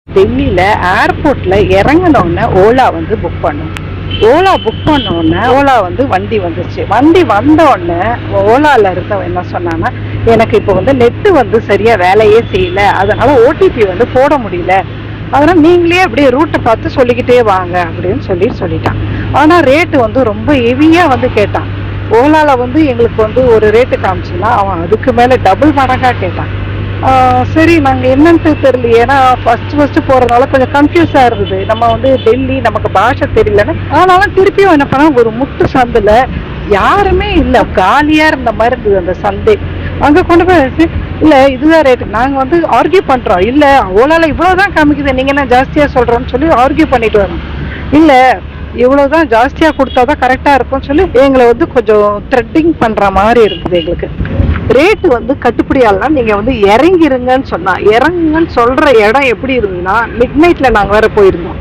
டெல்லியில ஏர்போர்ட்ல இறங்கினோடனே ஓலா வந்து புக் பண்ணோம். ஓலா புக் பண்ணோடனே ஓலா வந்து வண்டி வந்துச்சு. வண்டி வந்த உடனே ஓலால இருந்தவன் என்ன சொன்னான்னா, எனக்கு இப்போ வந்து நெட்டு வந்து சரியா வேலையே செய்யல, அதனால ஓடிபி வந்து போட முடியல, அதனால நீங்களே அப்படியே ரூட்டை பார்த்து சொல்லிக்கிட்டே வாங்க அப்படின்னு சொல்லிட்டான். ஆனா ரேட்டு வந்து ரொம்ப ஹெவியா வந்து கேட்டான். ஓலால வந்து எங்களுக்கு வந்து ஒரு ரேட்டு காமிச்சுன்னா அவன் அதுக்கு மேல டபுள் மடங்கா கேட்டான். சரி நாங்கள் என்னன்ட்டு தெரியல, ஏன்னா ஃபர்ஸ்ட் போகிறதுனால கொஞ்சம் கன்ஃபியூஸாக இருந்தது. நம்ம வந்து டெல்லி நமக்கு பாஷை தெரியலன்னு, ஆனாலும் திருப்பியும் என்ன பண்ணால் ஒரு முட்டு சந்தில் யாருமே இல்லை, காலியாக இருந்த மாதிரி இருந்தது அந்த சந்தை. அங்கே கொண்டு போய் இல்லை இதுதான் ரேட்டு, நாங்கள் வந்து ஆர்கியூ பண்ணுறோம், இல்லை ஓலால இவ்வளோ தான் காமிக்குது, நீங்கள் என்ன ஜாஸ்தியாக சொல்கிறோன்னு சொல்லி ஆர்கியூ பண்ணிட்டு வரோம். இல்லை இவ்வளோதான் ஜாஸ்தியாக கொடுத்தா தான் கரெக்டாக இருக்கும்னு சொல்லி எங்களை வந்து கொஞ்சம் த்ரெட்டிங் பண்ணுற மாதிரி இருக்குது. எங்களுக்கு ரேட்டு வந்து கட்டுப்படியாலாம் நீங்கள் வந்து இறங்கிருங்கன்னு சொன்னா, இறங்குங்கன்னு சொல்கிற இடம் எப்படி இருந்ததுன்னா, மிட் நைட்டில் நாங்கள் வேற போயிருந்தோம்.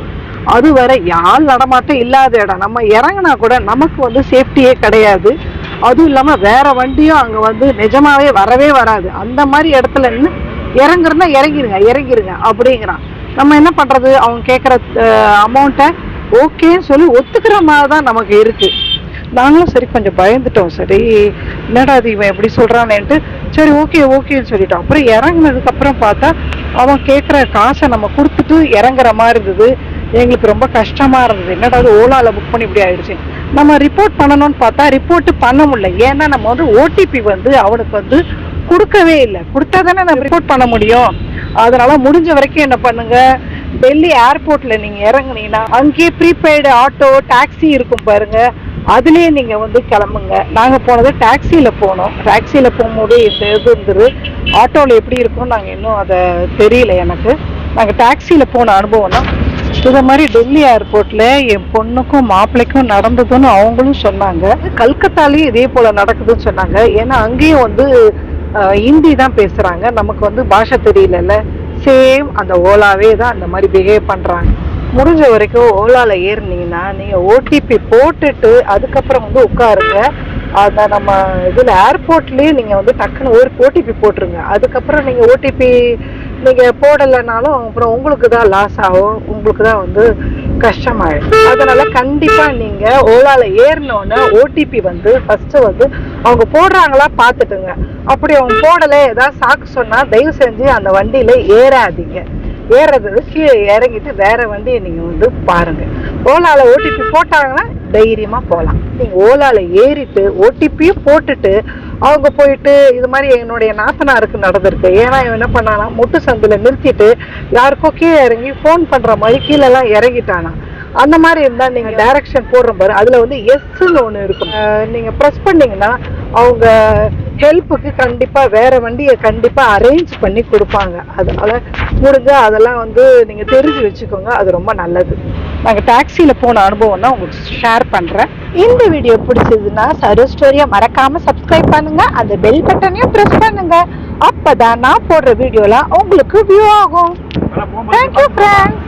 அது வேற யாழ் நடமாட்டம் இல்லாத இடம். நம்ம இறங்கினா கூட நமக்கு வந்து சேஃப்டியே கிடையாது. அதுவும் இல்லாமல் வேற வண்டியும் அங்கே வந்து நிஜமாவே வரவே வராது. அந்த மாதிரி இடத்துல நின்று இறங்குறதுனா இறங்கிருங்க அப்படிங்கிறான். நம்ம என்ன பண்ணுறது, அவங்க கேட்குற அமௌண்ட்டை ஓகேன்னு சொல்லி ஒத்துக்கிற மாதிரி தான் நமக்கு இருக்குது. நாங்களும் சரி கொஞ்சம் பயந்துட்டோம். சரி என்னடா அது இவன் எப்படி சொல்கிறானேன்ட்டு சரி ஓகேன்னு சொல்லிட்டோம். அப்புறம் இறங்கினதுக்கப்புறம் பார்த்தா அவன் கேட்குற காசை நம்ம கொடுத்துட்டு இறங்குற மாதிரி இருந்தது. எங்களுக்கு ரொம்ப கஷ்டமாக இருந்தது. என்னடா அது ஓலாவில் புக் பண்ணி இப்படி ஆயிடுச்சு. நம்ம ரிப்போர்ட் பண்ணணும்னு பார்த்தா ரிப்போர்ட்டு பண்ண முடியல. ஏன்னா நம்ம வந்து ஓடிபி வந்து அவனுக்கு வந்து கொடுக்கவே இல்லை. கொடுத்தா தானே நம்ம ரிப்போர்ட் பண்ண முடியும். அதனால முடிஞ்ச வரைக்கும் என்ன பண்ணுங்க, டெல்லி ஏர்போர்ட்ல நீங்க இறங்குனீங்கன்னா அங்கேயே ப்ரீபெய்டு ஆட்டோ டாக்ஸி இருக்கும் பாருங்க, அதுலேயே நீங்க வந்து கிளம்புங்க. நாங்க போனது டாக்ஸியில போனோம். டாக்ஸியில போகும்போது இந்த இது இருந்தது. ஆட்டோவில் எப்படி இருக்கும் நாங்கள் இன்னும் அதை தெரியல எனக்கு. நாங்கள் டாக்ஸியில் போன அனுபவம் தான். இதை மாதிரி டெல்லி ஏர்போர்ட்ல என் பொண்ணுக்கும் மாப்பிள்ளைக்கும் நடந்ததுன்னு அவங்களும் சொன்னாங்க. கல்கத்தாலையும் இதே போல நடக்குதுன்னு சொன்னாங்க. ஏன்னா அங்கேயும் வந்து ஹிந்தி தான் பேசுறாங்க, நமக்கு வந்து பாஷை தெரியல. சேம் அந்த ஓலாவே தான் அந்த மாதிரி பிஹேவ் பண்றாங்க. முடிஞ்ச வரைக்கும் ஓலால ஏறினீங்கன்னா நீங்க ஓடிபி போட்டுட்டு அதுக்கப்புறம் வந்து உட்காருங்க. அந்த நம்ம இதுல ஏர்போர்ட்லயே நீங்க வந்து டக்குன்னு ஒரு ஓடிபி போட்டுருங்க. அதுக்கப்புறம் நீங்க ஓடிபி நீங்க போடலைனாலும் அப்புறம் உங்களுக்கு தான் லாஸ் ஆகும், உங்களுக்கு தான் வந்து கஷ்டமாயிடும். அதனால கண்டிப்பா நீங்க ஓலால ஏறினோன்னு ஓடிபி வந்து ஃபர்ஸ்ட் வந்து அவங்க போடுறாங்களா பார்த்துட்டுங்க. அப்படி அவங்க போடலை ஏதாவது சாக்கு சொன்னா தயவு செஞ்சு அந்த வண்டியில ஏறாதீங்க. ஏறது கீழே இறங்கிட்டு வேற வண்டியை நீங்க வந்து பாருங்க. ஓலால ஓடிபி போட்டாங்கன்னா தைரியமா போகலாம். நீங்க ஓலால ஏறிட்டு ஓடிபியும் போட்டுட்டு அவங்க போயிட்டு இது மாதிரி என்னுடைய நாத்தனாருக்கு நடந்திருக்கு. ஏன்னா இவன் என்ன பண்ணானா, முட்டு சந்தில நிறுத்திட்டு யாருக்கோ கீழே இறங்கி ஃபோன் பண்ற மாதிரி கீழெல்லாம் இறங்கிட்டானா. அந்த மாதிரி இருந்தா நீங்க டைரக்ஷன் போடுற பாரு, அதுல வந்து எஸ்ன்னு ஒண்ணு இருக்கும். நீங்க ப்ரெஸ் பண்ணீங்கன்னா அவங்க ஹெல்ப்புக்கு கண்டிப்பா வேற வண்டியை கண்டிப்பா அரேஞ்ச் பண்ணி கொடுப்பாங்க. அதனால முடிஞ்சா அதெல்லாம் வந்து நீங்க தெரிஞ்சு வச்சுக்கோங்க, அது ரொம்ப நல்லது. நாங்கள் டாக்ஸியில் போன அனுபவம் தான் உங்களுக்கு ஷேர் பண்ணுறேன். இந்த வீடியோ பிடிச்சதுன்னா சரோ ஸ்டோரியை மறக்காம சப்ஸ்கிரைப் பண்ணுங்க, அந்த பெல் பட்டனையும் ப்ரெஸ் பண்ணுங்க. அப்பதான் நான் போடுற வீடியோலாம் உங்களுக்கு வியூ ஆகும். Thank you friends.